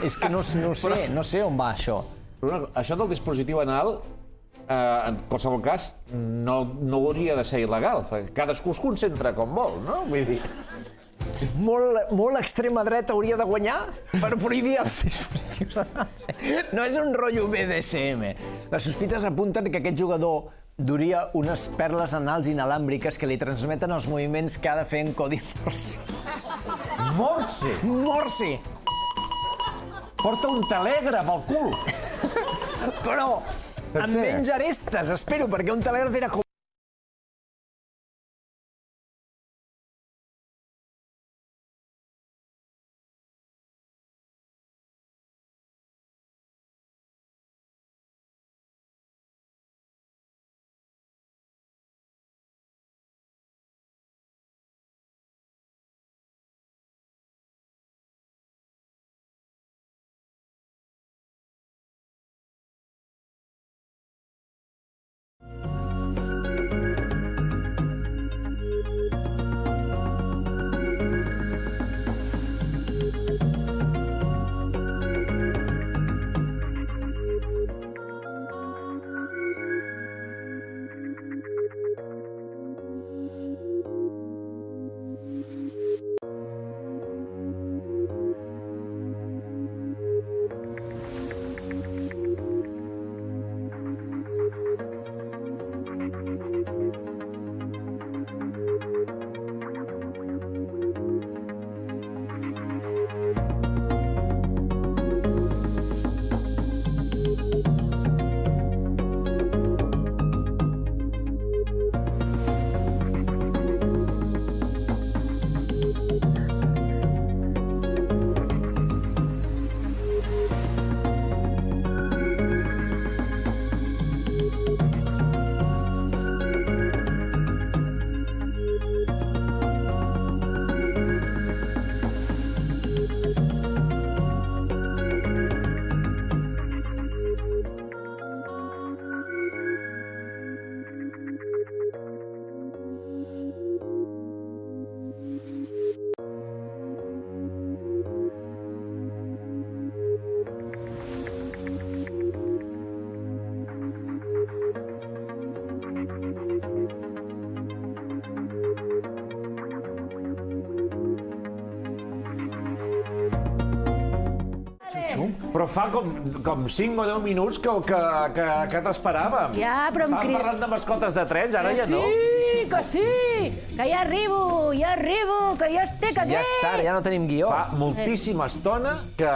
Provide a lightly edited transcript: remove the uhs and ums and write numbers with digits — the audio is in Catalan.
És que no sé on va això. Això del dispositiu anal, en qualsevol cas, no hauria de ser il·legal. Cadascú es concentra com vol, no? Vull dir... Molt l'extrema dreta hauria de guanyar per prohibir els dispositius anals. No és un rotllo BDSM. Les sospites apunten que aquest jugador duria unes perles anals inalàmbriques que li transmeten els moviments que ha de fer en codi Morse. Morse! Morse! Porta un telègraf al cul! Però amb menys arestes, espero, perquè un telègraf era com... Però fa com 5 o 10 minuts que t'esperàvem. Ja, però em Estàvem parlant de mascotes de trens, ara ja no. Que sí! Que ja arribo, que ja estic aquí! Ja està, ja no tenim guió. Fa moltíssima estona que